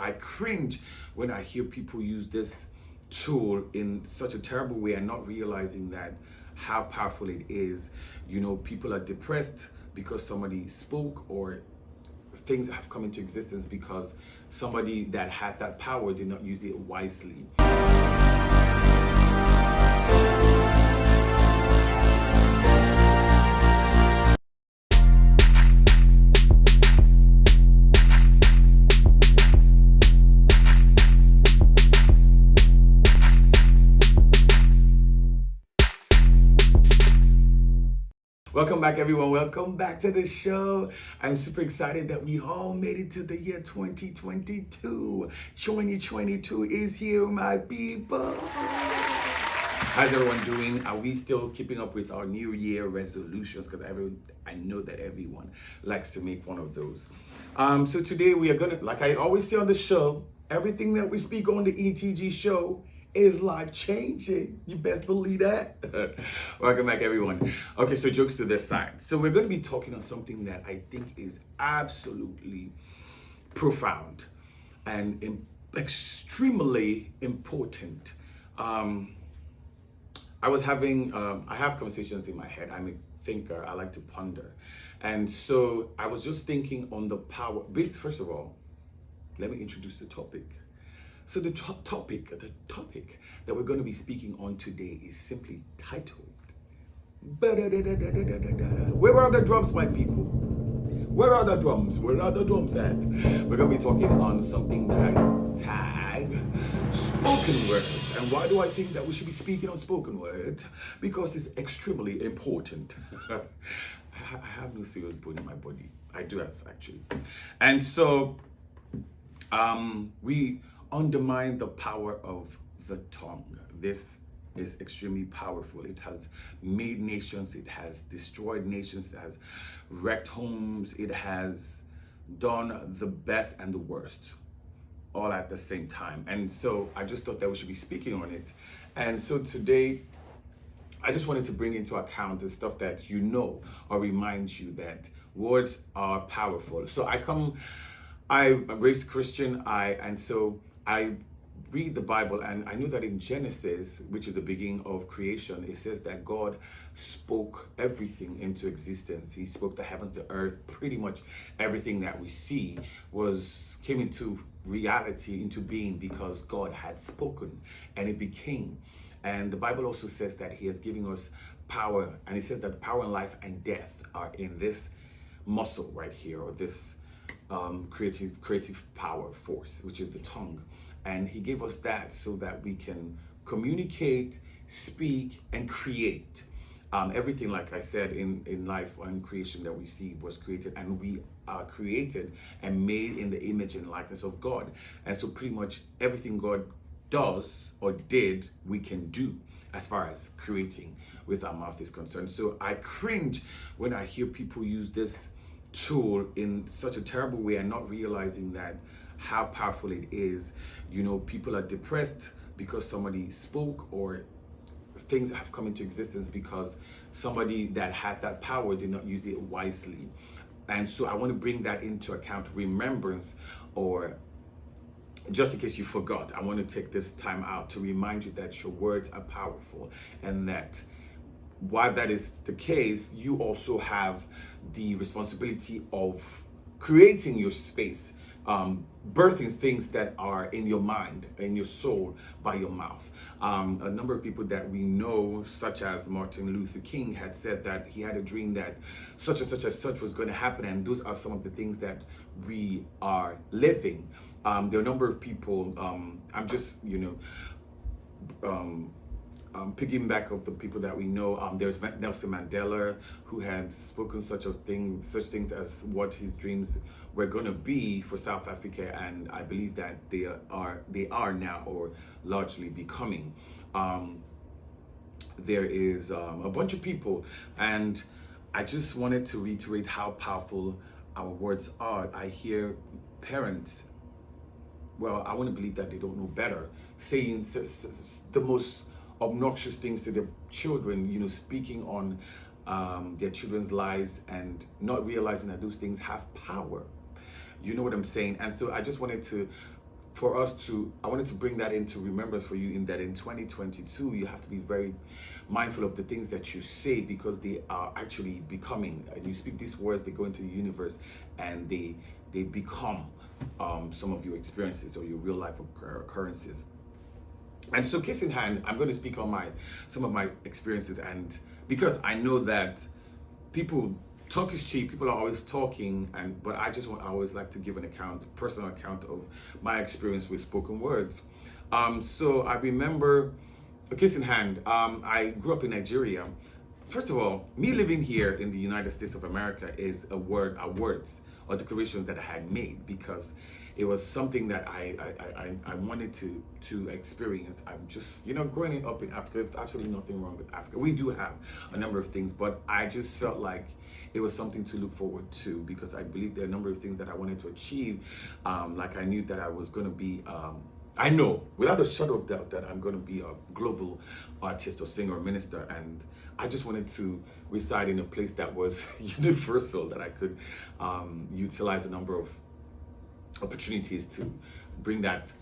I cringe when I hear people use this tool in such a terrible way and not realizing that how powerful it is. People are depressed because somebody spoke, or things have come into existence because somebody that had that power did not use it wisely. Welcome back, everyone. Welcome back to the show. I'm super excited that we all made it to the year 2022. 2022 is here, my people. How's everyone doing? Are we still keeping up with our New Year resolutions? Because I know that everyone likes to make one of those. So today we are gonna, like I always say on the show, everything that we speak on the ETG show is life changing. You best believe that. Welcome back, everyone. Okay, so jokes to this side. So we're going to be talking on something that I think is absolutely profound and extremely important. I have conversations in my head. I'm a thinker. I like to ponder. And so I was just thinking on the power. First of all, let me introduce the topic. So the topic that we're going to be speaking on today is simply titled, Where are the drums, my people? Where are the drums? Where are the drums at? We're going to be talking on something that I tag spoken word. And why do I think that we should be speaking on spoken word? Because it's extremely important. I have no serious bone in my body. I do, actually. And so we undermine the power of the tongue. This is extremely powerful. It has made nations, it has destroyed nations, it has wrecked homes, it has done the best and the worst all at the same time. And so I just thought that we should be speaking on it. And so today I just wanted to bring into account the stuff that you know, or remind you that words are powerful. So I'm raised Christian, and so I read the Bible, and I know that in Genesis, which is the beginning of creation, it says that God spoke everything into existence. He spoke the heavens, the earth, pretty much everything that we see came into reality, into being, because God had spoken and it became. And the Bible also says that He has given us power, and He says that power and life and death are in this muscle right here, or this creative power force, which is the tongue. And He gave us that so that we can communicate, speak, and create. Everything, like I said, in life and creation that we see was created, and we are created and made in the image and likeness of God. And so pretty much everything God does or did, we can do as far as creating with our mouth is concerned. So I cringe when I hear people use this tool in such a terrible way and not realizing that how powerful it is. People are depressed because somebody spoke, or things have come into existence because somebody that had that power did not use it wisely. And so I want to bring that into account, remembrance, or just in case you forgot, I want to take this time out to remind you that your words are powerful, and that while that is the case, you also have the responsibility of creating your space, birthing things that are in your mind, in your soul, by your mouth. A number of people that we know, such as Martin Luther King, had said that he had a dream that such and such was going to happen, and those are some of the things that we are living. There are a number of people, I'm just, piggyback of the people that we know. There's Nelson Mandela, who had spoken such things as what his dreams were going to be for South Africa, and I believe that they are now, or largely becoming. There is a bunch of people, and I just wanted to reiterate how powerful our words are. I hear parents, well, I want to believe that they don't know better, saying the most obnoxious things to their children, speaking on their children's lives and not realizing that those things have power. You know what I'm saying? And so I just wanted to for us to, I wanted to bring that into remembrance for you, in that in 2022, you have to be very mindful of the things that you say, because they are actually becoming, and you speak these words, they go into the universe, and they become some of your experiences or your real life occurrences. And so, case in hand, I'm going to speak on some of my experiences, and because I know that people, talk is cheap, people are always talking, but I always like to give an account, personal account of my experience with spoken words. So I remember, a case in hand, I grew up in Nigeria. First of all, me living here in the United States of America is a words or declarations that I had made, because it was something that I wanted to experience. I'm just, growing up in Africa, there's absolutely nothing wrong with Africa. We do have a number of things, but I just felt like it was something to look forward to, because I believe there are a number of things that I wanted to achieve. Like I knew that I was going to be, I know without a shadow of doubt that I'm going to be a global artist or singer or minister, and I just wanted to reside in a place that was universal, that I could utilize a number of opportunities to bring that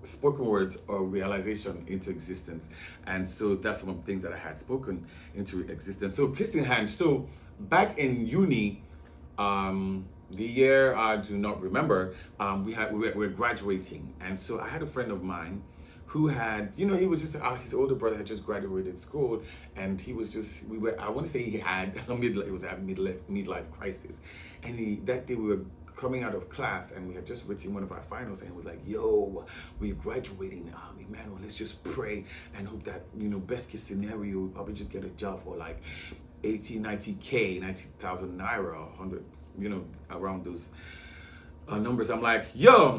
spoken words or realization into existence. And so that's some of the things that I had spoken into existence. So case in hand, so back in uni, the year I do not remember, we were graduating, and so I had a friend of mine who had, he was just, his older brother had just graduated school, and he was just, I want to say he had it was a midlife crisis, and that day we were coming out of class, and we had just written one of our finals, and he was like, yo, we're graduating, Emmanuel, let's just pray and hope that, best case scenario, we'll probably just get a job for like 90,000 naira, 100, around those numbers. I'm like, yo,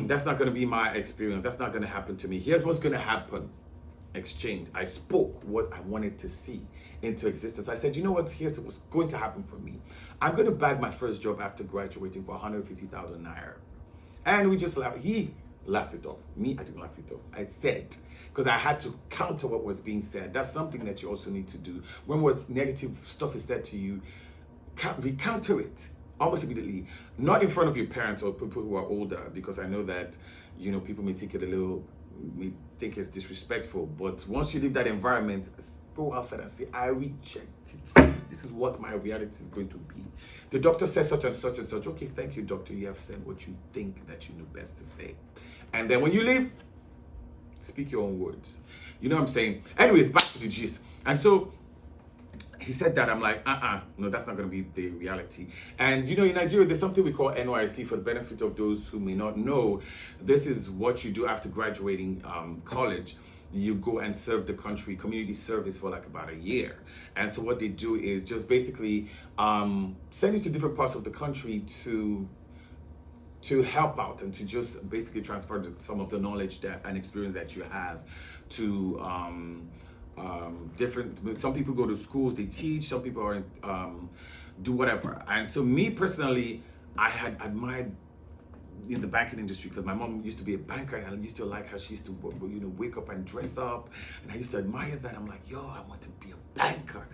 that's not going to be my experience. That's not going to happen to me. Here's what's going to happen. Exchange. I spoke what I wanted to see into existence. I said, you know what? Here's what's going to happen for me. I'm going to bag my first job after graduating for 150,000 naira. And we just laughed. He laughed it off. Me, I didn't laugh it off. I said, because I had to counter what was being said. That's something that you also need to do. When what negative stuff is said to you, counter it almost immediately, not in front of your parents or people who are older, because I know that, people may take it may think it's disrespectful, but once you leave that environment, go outside and say, I reject it. This is what my reality is going to be. The doctor says such and such and such. Okay, thank you, doctor. You have said what you think that you know best to say. And then when you leave, speak your own words. You know what I'm saying? Anyways, back to the gist. And so he said that. I'm like, no, that's not going to be the reality. And in Nigeria, there's something we call NYC. For the benefit of those who may not know, this is what you do after graduating college. You go and serve the country, community service, for like about a year. And so what they do is just basically send you to different parts of the country to help out, and to just basically transfer some of the knowledge and experience that you have to different. Some people go to schools, they teach. Some people are do whatever. And so me personally, I had admired in the banking industry, because my mom used to be a banker, and I used to like how she used to wake up and dress up, and I used to admire that. I'm like, yo, I want to be a banker.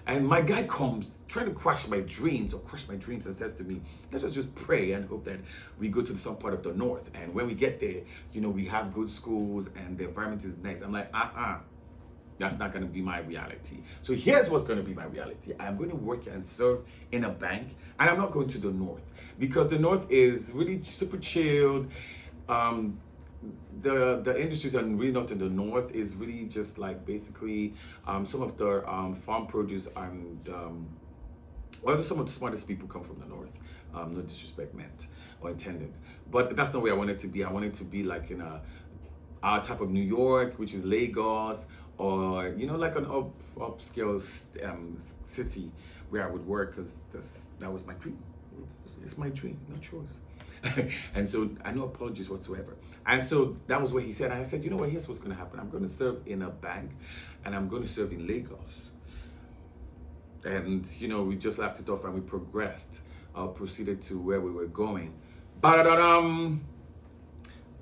And my guy comes trying to crush my dreams and says to me, let us just pray and hope that we go to some part of the north, and when we get there, we have good schools and the environment is nice. I'm like, that's not going to be my reality. So here's what's going to be my reality. I'm going to work and serve in a bank, and I'm not going to the north, because the north is really super chilled. The industries are really not in the north. Is really just like basically some of the farm produce, and some of the smartest people come from the north. No disrespect meant or intended, but that's not where I wanted to be. I wanted to be like in a type of New York, which is Lagos, or like an upscale city where I would work, because that was my dream. It's my dream, not yours. And so no apologies whatsoever. And so that was what he said. And I said, you know what, here's what's going to happen. I'm going to serve in a bank, and I'm going to serve in Lagos. And we just laughed it off, and we proceeded to where we were going.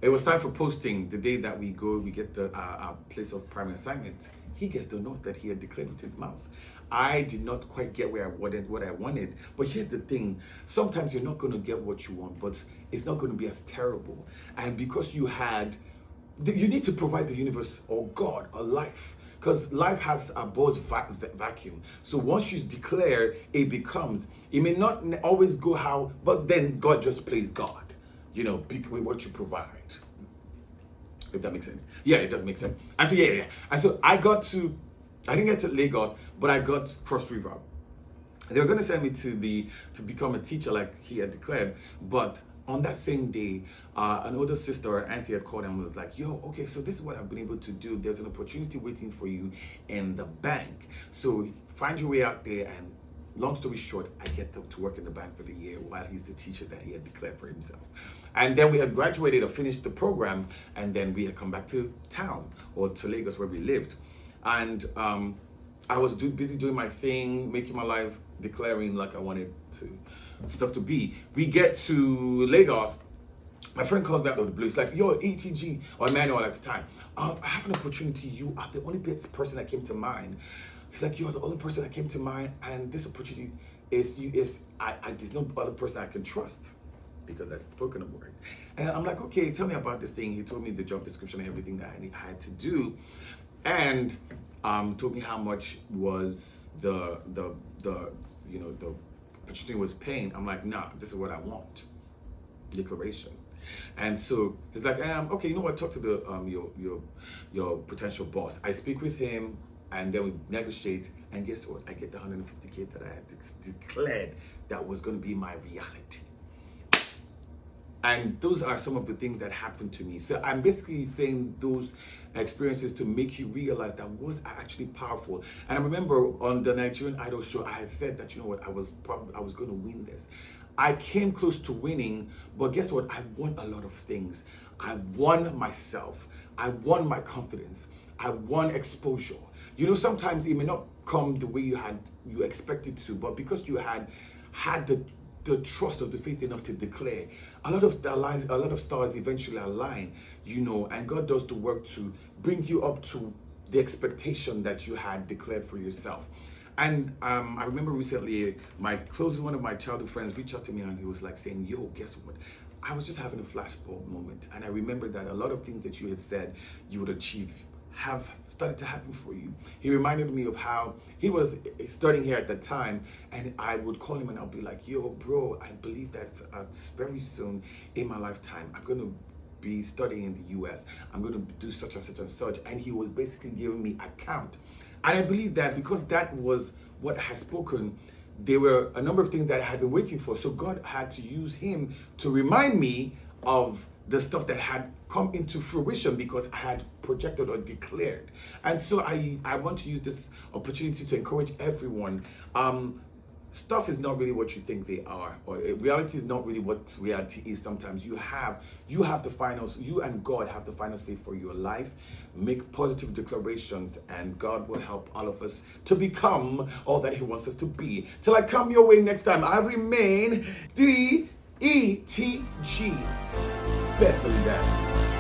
It was time for posting. The day that we get our place of primary assignment, he gets the note that he had declared with his mouth. I did not quite get where I wanted what I wanted. But here's the thing: sometimes you're not going to get what you want, but it's not going to be as terrible. And because you need to provide the universe or God a life. Because life has a Bose vacuum. So once you declare, it becomes. It may not always go how, but then God just plays God, with what you provide. If that makes sense. Yeah, it does make sense. And so, yeah. And so I didn't get to Lagos, but I got to Cross River. They were going to send me to become a teacher like he had declared, but on that same day, an older sister or auntie had called and was like, yo, okay, so this is what I've been able to do. There's an opportunity waiting for you in the bank. So find your way out there. And long story short, I get to work in the bank for the year while he's the teacher that he had declared for himself. And then we had graduated or finished the program, and then we had come back to town or to Lagos where we lived. And I was busy doing my thing, making my life, declaring like I wanted stuff to be. We get to Lagos. My friend calls me out of the blue. It's like, yo, ETG, or Emmanuel at the time. I have an opportunity. You are the only person that came to mind. He's like, you're the only person that came to mind, and this opportunity there's no other person I can trust, because that's the spoken word. And I'm like, okay, tell me about this thing. He told me the job description and everything that I had to do, and told me how much was the opportunity was paying. I'm like, nah, this is what I want. Declaration. And so he's like, okay, you know what? Talk to the your potential boss. I speak with him, and then we negotiate. And guess what? I get the 150K that I had declared that was going to be my reality. And those are some of the things that happened to me. So I'm basically saying those experiences to make you realize that was actually powerful. And I remember on the Nigerian Idol show, I had said that, you know what, I was going to win this. I came close to winning, but guess what? I won a lot of things. I won myself. I won my confidence. I won exposure. Sometimes it may not come the way you expected to, but because you had the trust of the faith enough to declare, a lot of stars eventually align, and God does the work to bring you up to the expectation that you had declared for yourself. And I remember recently, one of my childhood friends reached out to me, and he was like saying, yo, guess what? I was just having a flashball moment, and I remembered that a lot of things that you had said you would achieve have started to happen for you. He reminded me of how he was studying here at the time, and I would call him and I'll be like, yo, bro, I believe that very soon in my lifetime, I'm going to be studying in the US. I'm going to do such and such and such. And he was basically giving me account. And I believe that because that was what I had spoken, there were a number of things that I had been waiting for. So God had to use him to remind me of the stuff that had come into fruition because I had projected or declared. And so I want to use this opportunity to encourage everyone. Stuff is not really what you think they are, or reality is not really what reality is. Sometimes you have the finals, you and God have the final say for your life. Make positive declarations, and God will help all of us to become all that he wants us to be. Till I come your way next time, I remain the ETG. Best believe that.